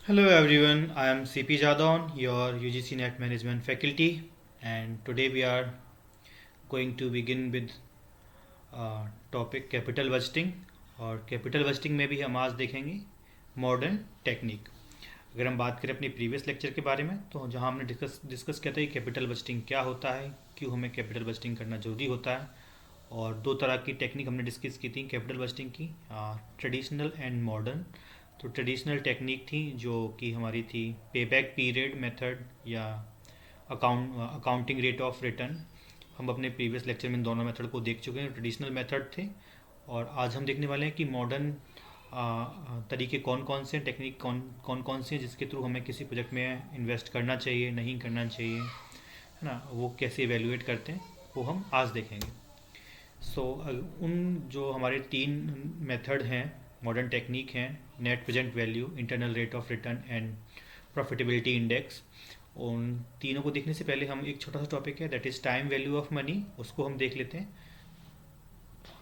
Hello everyone, I am CP Jadon, your UGC Net Management faculty, and today we are going to begin with topic capital budgeting. और capital budgeting में भी हम आज देखेंगे modern technique. अगर हम बात करें अपनी प्रीवियस लेक्चर के बारे में, तो जहां हमने डिस्कस किया था कि कैपिटल बजटिंग क्या होता है, क्यों हमें कैपिटल बजटिंग करना जरूरी होता है, और दो तरह की टेक्निक हमने डिस्कस की थी कैपिटल बजटिंग की, ट्रेडिशनल एंड मॉडर्न। तो ट्रेडिशनल टेक्निक थी जो कि हमारी थी पेबैक पीरियड मेथड या अकाउंटिंग रेट ऑफ रिटर्न। हम अपने प्रीवियस लेक्चर में इन दोनों मेथड को देख चुके हैं, ट्रेडिशनल मेथड थे। और आज हम देखने वाले हैं कि मॉडर्न तरीके कौन कौन से, टेक्निक कौन कौन से हैं जिसके थ्रू हमें किसी प्रोजेक्ट में इन्वेस्ट करना चाहिए, नहीं करना चाहिए, है ना, वो कैसे एवेलुएट करते हैं वो हम आज देखेंगे। सो उन जो हमारे तीन मेथड हैं, मॉडर्न टेक्निक हैं, net present value, internal rate of return and profitability index. उन तीनों को देखने से पहले हम एक छोटा सा टॉपिक है that is time value of money, उसको हम देख लेते हैं।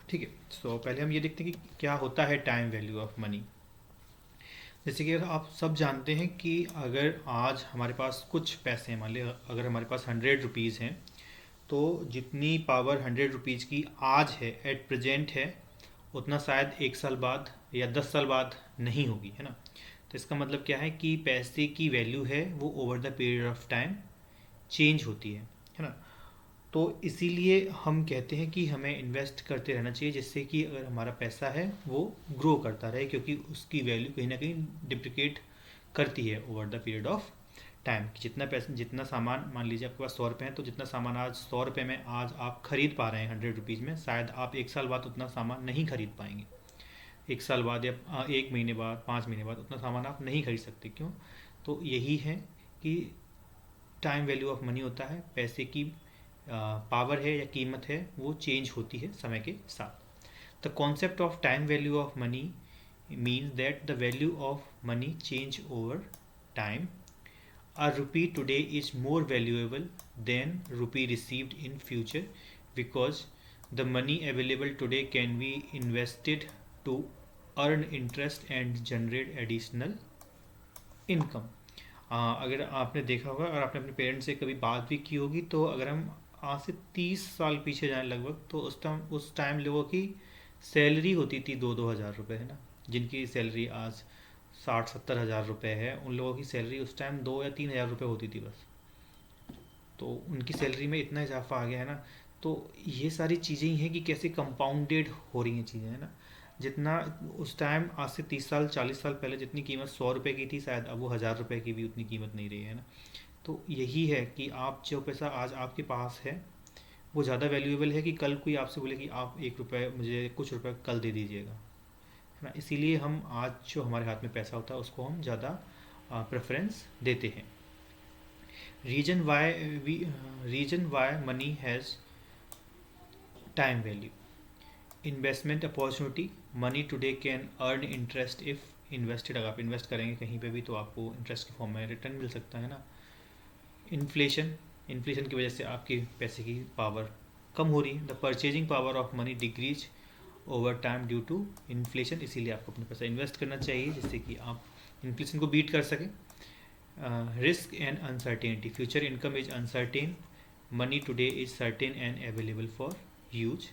ठीक है, सो पहले हम ये देखते हैं कि क्या होता है टाइम वैल्यू ऑफ मनी। जैसे कि आप सब जानते हैं कि अगर आज हमारे पास कुछ पैसे हैं, मान लिया अगर हमारे पास 100 रुपीज़ हैं, तो जितनी पावर 100 रुपीज़ की आज है, एट प्रेजेंट है, उतना शायद 1 साल बाद या 10 साल बाद नहीं होगी, है ना। तो इसका मतलब क्या है कि पैसे की वैल्यू है वो over the period of time change होती है ना। तो इसीलिए हम कहते हैं कि हमें इन्वेस्ट करते रहना चाहिए, जिससे कि अगर हमारा पैसा है वो ग्रो करता रहे, क्योंकि उसकी वैल्यू कहीं ना कहीं डिप्रिकेट करती है over the period of time. जितना पैसा, जितना सामान, मान लीजिए आपके पास 100 रुपये हैं, तो जितना सामान आज 100 रुपये में आज आप खरीद पा रहे हैं 100 रुपीज़ में, शायद आप 1 साल बाद उतना सामान नहीं खरीद पाएंगे। 1 साल बाद या 1 महीने बाद, 5 महीने बाद उतना सामान आप नहीं खरीद सकते। क्यों? तो यही है कि टाइम वैल्यू ऑफ मनी होता है, पैसे की पावर है या कीमत है वो चेंज होती है समय के साथ। The concept of time value of money means that the value of money change over time. A rupee today is more valuable than rupee received in future because the money available today can be invested to earn interest and generate additional income। अगर आपने देखा होगा, अगर आपने अपने parents से कभी बात भी की होगी, तो अगर हम आज से 30 साल पीछे जाएं लगभग, तो उस टाइम लोगों की सैलरी होती थी 2-2 हज़ार रुपये, है ना। जिनकी सैलरी आज 60-70 हज़ार रुपये है, उन लोगों की सैलरी उस टाइम 2 या 3 हज़ार रुपये होती थी बस। तो उनकी सैलरी में इतना इजाफा आ गया है ना। तो ये सारी चीज़ें ही हैं कि कैसे कंपाउंडेड हो रही हैं चीज़ें, है ना। जितना उस टाइम, आज से 30 साल 40 साल पहले जितनी कीमत 100 रुपये की थी, शायद अब वो 1,000 रुपये की भी उतनी कीमत नहीं रही है ना। तो यही है कि आप जो पैसा आज आपके पास है वो ज़्यादा वैल्यूएबल है कि कल कोई आपसे बोले कि आप 1 रुपये मुझे, कुछ रुपए कल दे दीजिएगा, है ना। इसीलिए हम आज जो हमारे हाथ में पैसा होता है उसको हम ज़्यादा प्रेफरेंस देते हैं। Reason why we reason why money has time value, investment opportunity, money today can earn interest if invested. अगर आप इन्वेस्ट करेंगे कहीं पे भी तो आपको इंटरेस्ट के फॉर्म में रिटर्न मिल सकता है ना। इन्फ्लेशन, इन्फ्लेशन की वजह से आपकी पैसे की पावर कम हो रही है। The purchasing power of money decrease over time due to inflation. इसीलिए आपको अपना पैसा इन्वेस्ट करना चाहिए जिससे कि आप इन्फ्लेशन को बीट कर सकें। Risk and uncertainty, future income is uncertain, money today is certain and available for use.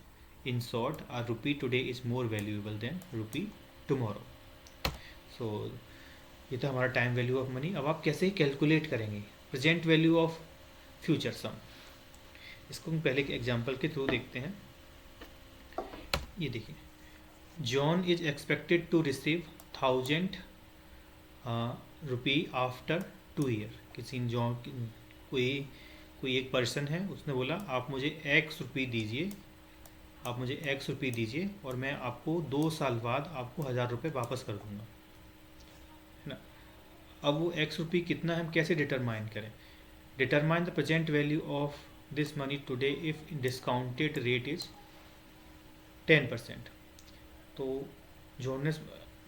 In short, a rupee today is more valuable than rupee tomorrow. So ये तो हमारा टाइम वैल्यू ऑफ मनी। अब आप कैसे calculate करेंगे present value of future सम, इसको हम पहले के एग्जांपल के थ्रू देखते हैं। ये देखिए, John is expected to receive 1,000 rupee after 2 year. किसी जॉन, कोई कोई एक पर्सन है, उसने बोला आप मुझे X रुपये दीजिए, आप मुझे X रुपये दीजिए और मैं आपको 2 साल बाद आपको 1,000 रुपये वापस कर दूंगा, है ना। अब वो X रुपये कितना है, हम कैसे डिटरमाइन करें? Determine the present value of this money today if discounted rate is 10%। तो जॉन ने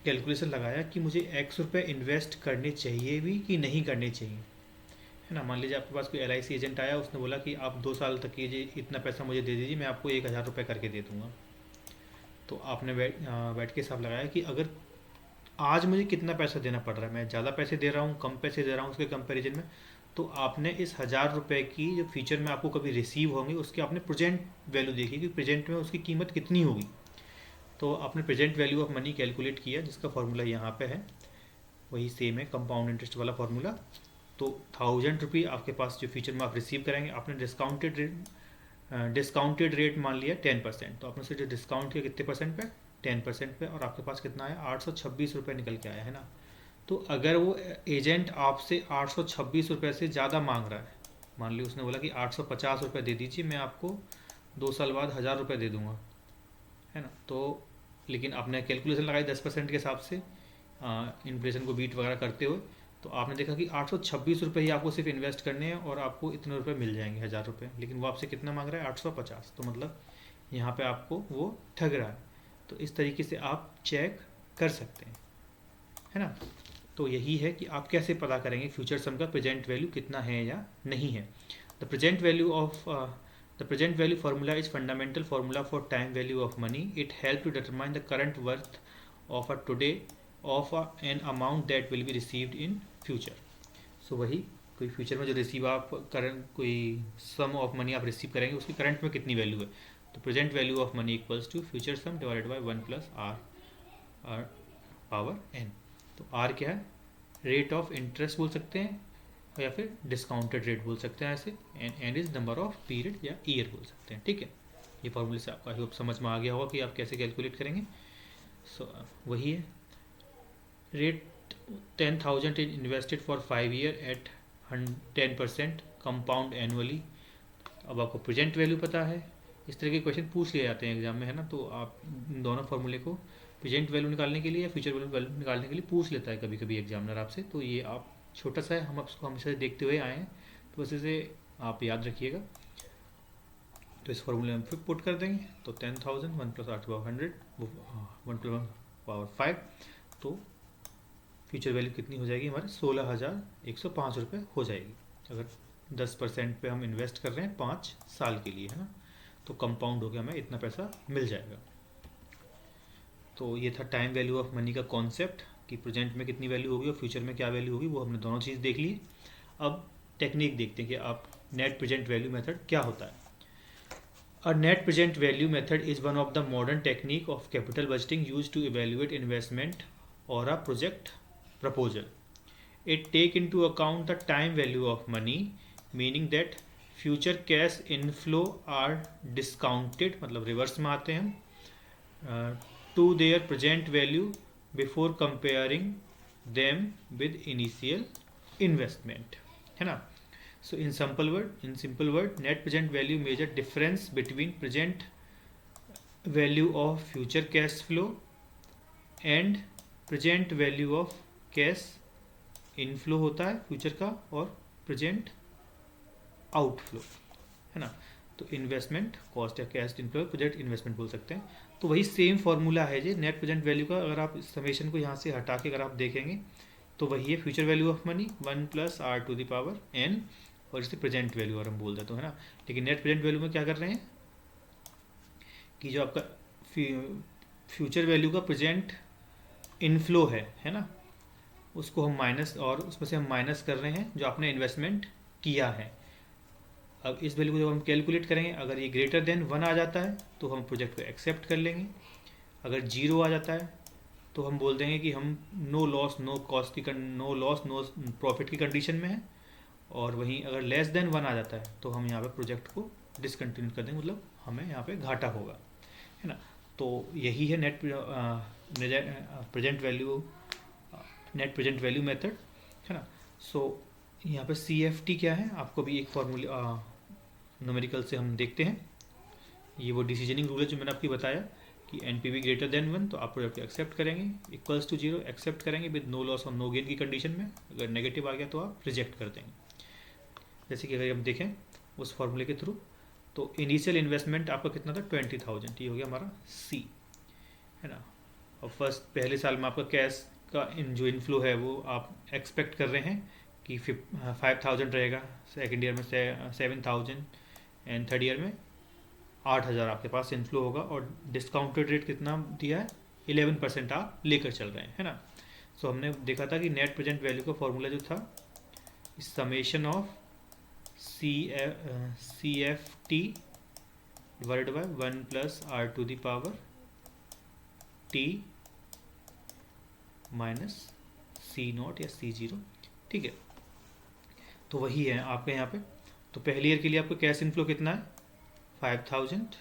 कैलकुलेशन लगाया कि मुझे X रुपये इन्वेस्ट करने चाहिए भी कि नहीं करने चाहिए, है ना। मान लीजिए आपके पास कोई LIC एजेंट आया, उसने बोला कि आप 2 साल तक ये इतना पैसा मुझे दे दीजिए, मैं आपको 1,000 रुपये करके दे दूँगा। तो आपने बैठ के हिसाब लगाया कि अगर आज मुझे कितना पैसा देना पड़ रहा है, मैं ज़्यादा पैसे दे रहा हूँ, कम पैसे दे रहा हूँ उसके कंपैरिजन में। तो आपने इस 1000 रुपये की जो फ्यूचर में आपको कभी रिसीव होंगे उसकी आपने प्रेजेंट वैल्यू देखी कि प्रेजेंट में उसकी कीमत कितनी होगी। तो आपने present value of money calculate किया, जिसका फॉर्मूला यहाँ पे है, वही सेम है कंपाउंड इंटरेस्ट वाला फॉर्मूला। तो 1000 रुपये आपके पास जो फ्यूचर में आप रिसीव करेंगे, आपने डिस्काउंटेड रेट मान लिया 10%, तो आपने उसे जो डिस्काउंट किया कितने परसेंट पे, 10% पे, और आपके पास कितना है, 826 रुपये निकल के आया है ना। तो अगर वो एजेंट आपसे 826 रुपये से ज़्यादा मांग रहा है, मान ली उसने बोला कि 850 रुपये दे दीजिए, मैं आपको 2 साल बाद 1000 रुपये दे दूंगा, है ना। तो लेकिन आपने कैलकुलेशन लगाई 10% के हिसाब से, इन्फ्लेशन को बीट वगैरह करते हुए, तो आपने देखा कि 826 रुपये ही आपको सिर्फ इन्वेस्ट करने हैं और आपको इतने रुपये मिल जाएंगे, 1000 रुपये। लेकिन वो आपसे कितना मांग रहा है, 850। तो मतलब यहाँ पे आपको वो ठग रहा है। तो इस तरीके से आप चेक कर सकते हैं, है ना। तो यही है कि आप कैसे पता करेंगे फ्यूचर सम का प्रेजेंट वैल्यू कितना है या नहीं है। The present value of The present value formula is fundamental formula for time value of money. It helps to determine the current worth of a today of an amount that will be received in future. So वही कोई future में जो receive आप current कोई sum of money आप receive करेंगे उसकी current में कितनी वैल्यू है। तो present value of money equals to future sum divided by 1 plus r power n. तो आर क्या है, रेट ऑफ इंटरेस्ट बोल सकते हैं या फिर डिस्काउंटेड रेट बोल सकते हैं ऐसे, and is number of period या ईयर बोल सकते हैं। ठीक है, ये फॉर्मूले से आपको आई होप समझ में आ गया होगा कि आप कैसे कैलकुलेट करेंगे। सो वही है, rate 10,000 is invested for 5 year at 10% compound annually. अब आपको प्रेजेंट वैल्यू पता है, इस तरह के क्वेश्चन पूछ लिए जाते हैं एग्जाम में, है ना। तो आप दोनों फॉर्मूले को प्रेजेंट वैल्यू निकालने के लिए या फ्यूचर वैल्यू निकालने के लिए पूछ लेता है कभी कभी एग्जामिनर आपसे। तो ये आप छोटा सा है, हम उसको हमेशा देखते हुए आए हैं, तो बस इसे आप याद रखिएगा। तो इस फॉर्मूले में फिर पुट कर देंगे, तो 10,000 1 प्लस 8 पावर 100 1 प्लस 1 पावर 5, तो फ्यूचर वैल्यू कितनी हो जाएगी हमारे, 16,105 रुपये हो जाएगी। अगर 10% पे हम इन्वेस्ट कर रहे हैं 5 साल के लिए, है ना, तो कंपाउंड हो गया, हमें इतना पैसा मिल जाएगा। तो ये था टाइम वैल्यू ऑफ मनी का कॉन्सेप्ट कि प्रेजेंट में कितनी वैल्यू होगी और फ्यूचर में क्या वैल्यू होगी, वो हमने दोनों चीज़ देख ली। अब टेक्निक देखते हैं कि आप नेट प्रेजेंट वैल्यू मेथड क्या होता है। A net present value method is one of the modern technique of capital budgeting use to evaluate investment और a project proposal. It take into account the time value of money, meaning that future cash inflow are discounted, मतलब reverse में आते हैं हम, to their present value before comparing them with initial investment, है ना। So in simple word, net present value measure difference between present value of future cash flow and present value of cash inflow होता है future का और present outflow, है ना। तो investment cost या कैश इनफ्लो प्रोजेक्ट इन्वेस्टमेंट बोल सकते हैं। तो वही सेम फॉर्मूला है जी नेट प्रेजेंट वैल्यू का। अगर आप समेशन को यहाँ से हटा के अगर आप देखेंगे तो वही है future value of money 1 plus R to the power N, और इसे प्रेजेंट वैल्यू और हम बोल देते हैं, है ना। लेकिन नेट प्रेजेंट वैल्यू में क्या कर रहे हैं कि जो आपका फ्यूचर वैल्यू का प्रेजेंट इनफ्लो है ना, उसको हम माइनस, और उसमें से हम माइनस कर रहे हैं जो आपने इन्वेस्टमेंट किया है। अब इस वैल्यू को जब हम कैलकुलेट करेंगे, अगर ये ग्रेटर देन 1 आ जाता है तो हम प्रोजेक्ट को एक्सेप्ट कर लेंगे। अगर 0 आ जाता है तो हम बोल देंगे कि हम नो लॉस नो कॉस्ट की नो लॉस नो प्रॉफिट की कंडीशन में है। और वहीं अगर लेस देन 1 आ जाता है तो हम यहाँ पे प्रोजेक्ट को डिसकंटिन्यू कर देंगे, मतलब हमें यहाँ पे घाटा होगा, है ना। तो यही है नेट प्रेजेंट वैल्यू मेथड, है ना। सो यहाँ पे CFT क्या है, आपको भी एक फॉर्मूले न्यूमेरिकल से हम देखते हैं। ये वो डिसीजनिंग रूल है जो मैंने आपको बताया कि NPV ग्रेटर देन 1 तो आप प्रोडक्ट को एक्सेप्ट करेंगे, इक्वल्स टू 0 एक्सेप्ट करेंगे विद नो लॉस और नो गेन की कंडीशन में। अगर नेगेटिव आ गया तो आप रिजेक्ट कर देंगे। जैसे कि अगर हम देखें उस फॉर्मूले के थ्रू, तो इनिशियल इन्वेस्टमेंट आपका कितना था 20,000, ये हो गया हमारा C, है ना। और फर्स्ट पहले साल में आपका कैश का जो इनफ्लो है वो आप एक्सपेक्ट कर रहे हैं कि 5,000 रहेगा, सेकेंड ईयर में 7,000 एंड थर्ड ईयर में 8,000 आपके पास इनफ्लो होगा। और डिस्काउंटेड रेट कितना दिया है 11% आप लेकर चल रहे हैं, है ना। सो हमने देखा था कि नेट प्रेजेंट वैल्यू का फॉर्मूला जो था summation of C F T divided by 1 plus R to the power T minus C nought या सी जीरो। ठीक है, तो वही है आपके यहाँ पे। तो पहली ईयर के लिए आपको कैश इनफ्लो कितना है 5000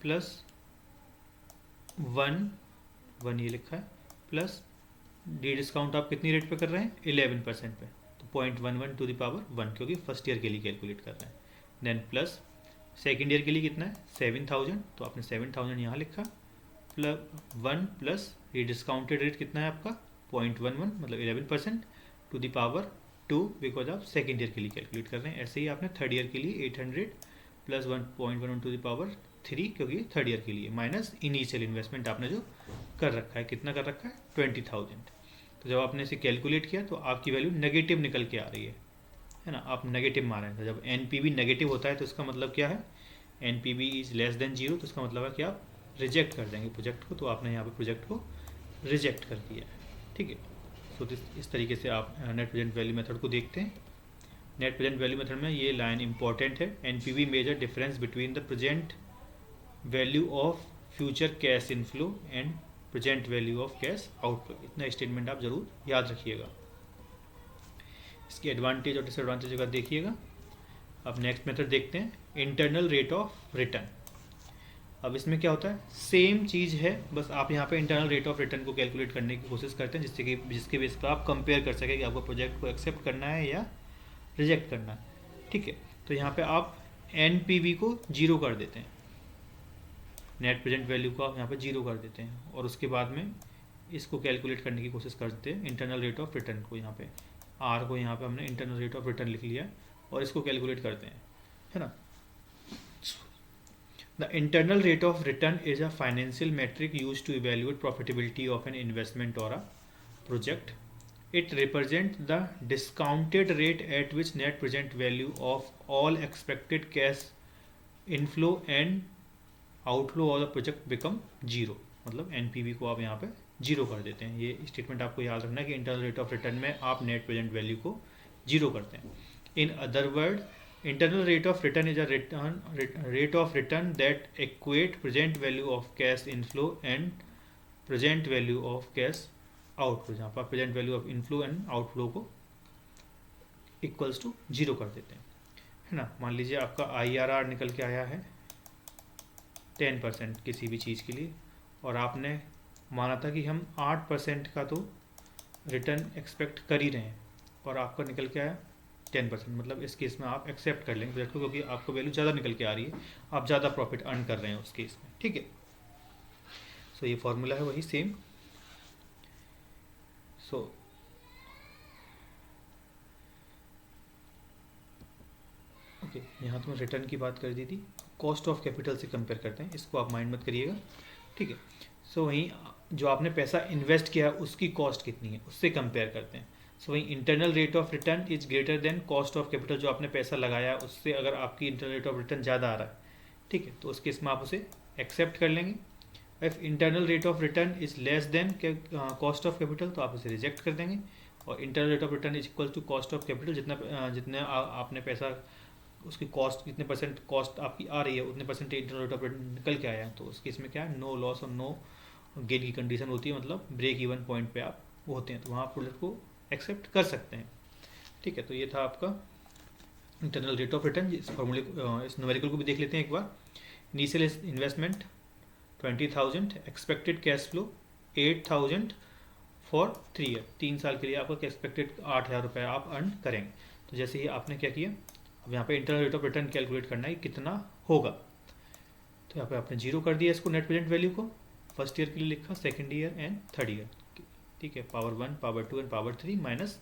प्लस 1 ये लिखा है प्लस डी डिस्काउंट आप कितनी रेट पे कर रहे हैं 11% पे, तो 0.11 टू द पावर 1 क्योंकि फर्स्ट ईयर के लिए कैलकुलेट कर रहे हैं। देन प्लस सेकेंड ईयर के लिए कितना है 7000, तो आपने 7000 यहाँ लिखा प्लस 1 प्लस ये डिस्काउंटेड रेट कितना है आपका 0.11 मतलब 11% टू द पावर 2 बिकॉज आप सेकेंड ईयर के लिए कैलकुलेट कर रहे हैं। ऐसे ही आपने थर्ड ईयर के लिए 800 प्लस 1.11 टू द पावर 3 क्योंकि थर्ड ईयर के लिए माइनस इनिशियल इन्वेस्टमेंट आपने जो कर रखा है, कितना कर रखा है 20,000। तो जब आपने इसे कैलकुलेट किया तो आपकी वैल्यू नेगेटिव निकल के आ रही है ना, आप नेगेटिव मान रहे हैं। जब एनपीवी नेगेटिव होता है तो इसका मतलब क्या है एनपीवी इज लेस देन 0, तो इसका मतलब है कि आप रिजेक्ट कर देंगे प्रोजेक्ट को। तो आपने यहाँ पे प्रोजेक्ट को रिजेक्ट कर दिया है। ठीक है, सो इस तरीके से आप नेट प्रेजेंट वैल्यू मेथड को देखते हैं। नेट प्रेजेंट वैल्यू मेथड में ये लाइन इंपॉर्टेंट है, NPV measure difference between the present value of future cash inflow and present value of cash outflow. इतना स्टेटमेंट आप जरूर याद रखिएगा। इसकी एडवांटेज और डिसएडवांटेज का देखिएगा। अब नेक्स्ट मेथड देखते हैं, इंटरनल रेट ऑफ रिटर्न। अब इसमें क्या होता है सेम चीज़ है, बस आप यहाँ पे इंटरनल रेट ऑफ रिटर्न को कैलकुलेट करने की कोशिश करते हैं जिसके बेस पर आप कंपेयर कर सकें कि आपको प्रोजेक्ट को एक्सेप्ट करना है या रिजेक्ट करना है। ठीक है, तो यहाँ पे आप एनपीवी को 0 कर देते हैं, नेट प्रेजेंट वैल्यू को आप यहाँ पे 0 कर देते हैं और उसके बाद में इसको कैलकुलेट करने की कोशिश करते हैं इंटरनल रेट ऑफ रिटर्न को। यहाँ पे आर को यहाँ पे हमने इंटरनल रेट ऑफ रिटर्न लिख लिया और इसको कैलकुलेट करते हैं, है ना। The internal rate of return is a financial metric used to evaluate profitability of an investment or a project. It represents the discounted rate at which net present value of all expected cash inflow and outflow of the project become 0। मतलब NPV को आप यहाँ पे 0 कर देते हैं। ये statement आपको याद रखना है कि इंटरनल रेट ऑफ रिटर्न में आप नेट प्रेजेंट वैल्यू को 0 करते हैं। In other word, internal rate of return is a rate of return that equate present value of cash inflow and present value of cash outflow, जहाँ पर present value of inflow and outflow को equals to 0 कर देते हैं, है ना। मान लीजिए आपका IRR निकल के आया है 10% किसी भी चीज़ के लिए और आपने माना था कि हम 8% का तो रिटर्न एक्सपेक्ट कर ही रहे हैं और आपका निकल के आया 10%। मतलब इस केस में आप एक्सेप्ट कर लेंगे प्रोजेक्ट को क्योंकि आपको वैल्यू ज़्यादा निकल के आ रही है, आप ज़्यादा प्रॉफिट अर्न कर रहे हैं उस केस में। ठीक है, सो ये फॉर्मूला है वही सेम। सो ओके, यहाँ तो मैं रिटर्न की बात कर दी थी, कॉस्ट ऑफ कैपिटल से कंपेयर करते हैं, इसको आप माइंड मत करिएगा। ठीक है, सो वहीं जो आपने पैसा इन्वेस्ट किया उसकी कॉस्ट कितनी है उससे कंपेयर करते हैं। सो वही internal rate of return is greater then cost of capital. जो आपने पैसा लगाया उससे अगर आपकी इंटरनल रेट ऑफ रिटर्न ज़्यादा आ रहा है, ठीक है, तो उस केस में आप उसे एक्सेप्ट कर लेंगे। If internal rate of return is less than cost of capital तो आप उसे रिजेक्ट कर देंगे। और internal rate of return is equal to cost of capital, जितना आपने पैसा उसकी कॉस्ट कितने परसेंट कॉस्ट आपकी आ रही है उतने percent internal rate of return निकल के आया है, तो उस केस में क्या है नो लॉस और नो गेन की कंडीशन होती है, मतलब ब्रेक इवन पॉइंट पे आप वो होते हैं, तो वहाँ प्रोजेक्ट को एक्सेप्ट कर सकते हैं। ठीक है, तो ये था आपका इंटरनल रेट ऑफ रिटर्न। इस फॉर्मूले इस न्यूमेरिकल को भी देख लेते हैं एक बार। Initial investment 20,000, expected cash flow 8,000 for 3 year, 3 साल के लिए आपका एक्सपेक्टेड 8,000 रुपये आप अर्न करेंगे। तो जैसे ही आपने क्या किया, अब यहाँ पे internal rate of return calculate करना है कितना होगा, तो यहाँ पे आपने 0 कर दिया इसको नेट प्रेजेंट वैल्यू को, फर्स्ट ईयर के लिए लिखा, second year and third year. ठीक है, power 1, power 2 and power 3 minus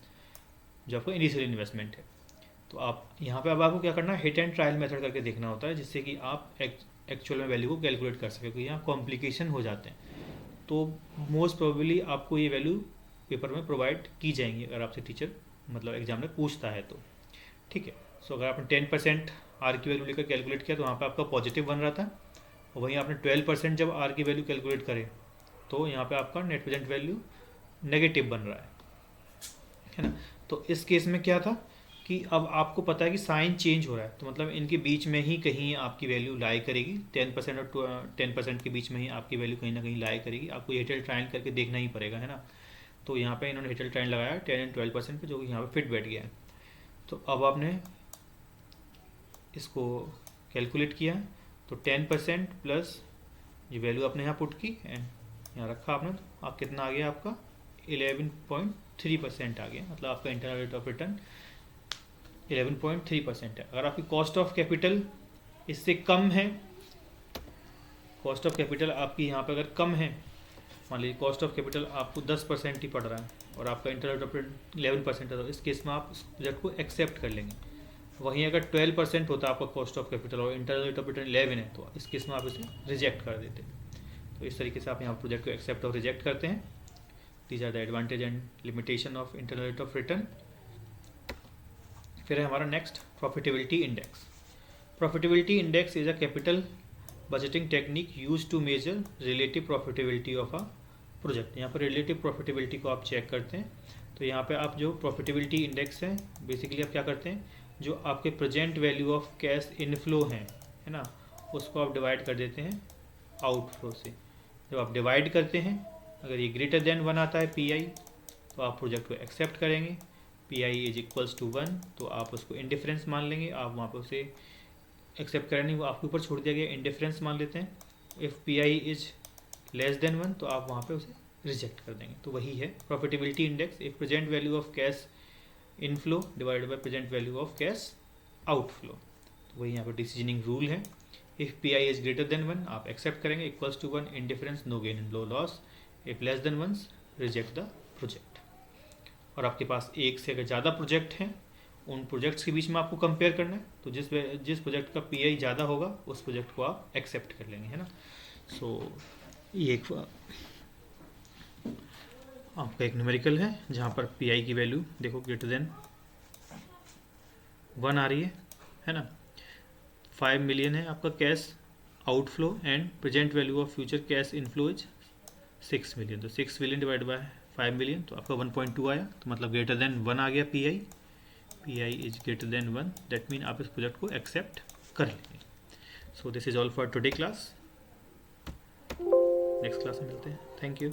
जो आपका इनिशियल इन्वेस्टमेंट है। तो आप यहाँ पे अब आपको क्या करना है हिट एंड ट्रायल मेथड करके देखना होता है, जिससे कि आप एक्चुअल में वैल्यू को कैलकुलेट कर सकें, क्योंकि यहाँ कॉम्प्लिकेशन हो जाते हैं। तो मोस्ट प्रोबेबली आपको ये वैल्यू पेपर में प्रोवाइड की जाएंगी अगर आपसे टीचर मतलब एग्जाम में पूछता है तो। ठीक है, सो अगर आपने 10% आर की वैल्यू लेकर कैलकुलेट किया तो वहाँ पर आपका पॉजिटिव बन रहा था, और वहीं आपने 12% जब आर की वैल्यू कैलकुलेट करे तो यहाँ पर आपका नेट प्रेजेंट वैल्यू नेगेटिव बन रहा है ना। तो इस केस में क्या था कि अब आपको पता है कि साइन चेंज हो रहा है, तो मतलब इनके बीच में ही कहीं आपकी वैल्यू लाई करेगी, 10% और 10% के बीच में ही आपकी वैल्यू कहीं ना कहीं लाई करेगी। आपको हेटेल ट्रायंगल करके देखना ही पड़ेगा, है ना। तो यहाँ पे इन्होंने हेटेल ट्रायंगल लगाया 10 एंड 12% पे, जो कि यहाँ पे फिट बैठ गया है। तो अब आपने इसको कैलकुलेट किया है, तो 10% प्लस ये वैल्यू आपने यहाँ पुट की एंड यहाँ रखा आपने, तो आप कितना आ गया आपका 11.3% आ गया। मतलब आपका इंटरनल रेट ऑफ रिटर्न 11.3% है। अगर आपकी कॉस्ट ऑफ कैपिटल इससे कम है, कॉस्ट ऑफ कैपिटल आपकी यहाँ पे अगर कम है, मान लीजिए कॉस्ट ऑफ कैपिटल आपको 10% ही पड़ रहा है और आपका इंटरनल रेट ऑफ रिटर्न 11% है, तो इस केस में आप उस प्रोजेक्ट को एक्सेप्ट कर लेंगे। वहीं अगर 12% होता है आपका कॉस्ट ऑफ कैपिटल और इंटरनल रेट ऑफ रिटर्न 11 है, तो इस केस में आप इसे रिजेक्ट कर देते हैं। तो इस तरीके से आप यहाँ प्रोजेक्ट को एक्सेप्ट और रिजेक्ट करते हैं। These are the advantage and limitation of internal rate of return. फिर है हमारा next profitability index. Profitability index is a capital budgeting technique use to measure relative profitability of a project. यहाँ पर relative profitability को आप check करते हैं। तो यहाँ पे आप जो प्रॉफिटेबिलिटी इंडेक्स है, बेसिकली आप क्या करते हैं, जो आपके present value of cash inflow है ना, उसको आप डिवाइड कर देते हैं आउटफ्लो से। जब आप डिवाइड करते हैं, अगर ये ग्रेटर देन 1 आता है पी आई, तो आप प्रोजेक्ट को एक्सेप्ट करेंगे। P I is equals to 1, तो आप उसको इंडिफरेंस मान लेंगे। आप वहाँ पर उसे एक्सेप्ट करेंगे, वो आपके ऊपर छोड़ दिया गया, इंडिफरेंस मान लेते हैं। If P I is less than 1, तो आप वहाँ पे उसे रिजेक्ट कर देंगे। तो वही है profitability index, if present value of cash inflow divided by present value of cash outflow. तो वही यहाँ पर डिसीजनिंग रूल है। If P I is greater than 1 आप एक्सेप्ट करेंगे, equals to 1 indifference, no gain and no loss. If less than 1 reject the project. और आपके पास एक से अगर ज़्यादा प्रोजेक्ट हैं, उन प्रोजेक्ट्स के बीच में आपको कंपेयर करना है, तो जिस प्रोजेक्ट का पी आई ज़्यादा होगा उस प्रोजेक्ट को आप एक्सेप्ट कर लेंगे, है ना। सो ये एक आपका एक न्यूमेरिकल है जहाँ पर पी आई की वैल्यू देखो ग्रेटर देन 1 आ रही है ना। 5 मिलियन है आपका cash outflow and present value of future cash inflow is 6 million. तो 6 मिलियन डिवाइड बाय 5 मिलियन, तो आपका 1.2 आया। तो मतलब ग्रेटर देन 1 आ गया P I. P I is greater than 1, that mean आप इस प्रोजेक्ट को एक्सेप्ट कर लेंगे। So this is all for today class. Next class में मिलते हैं। Thank you.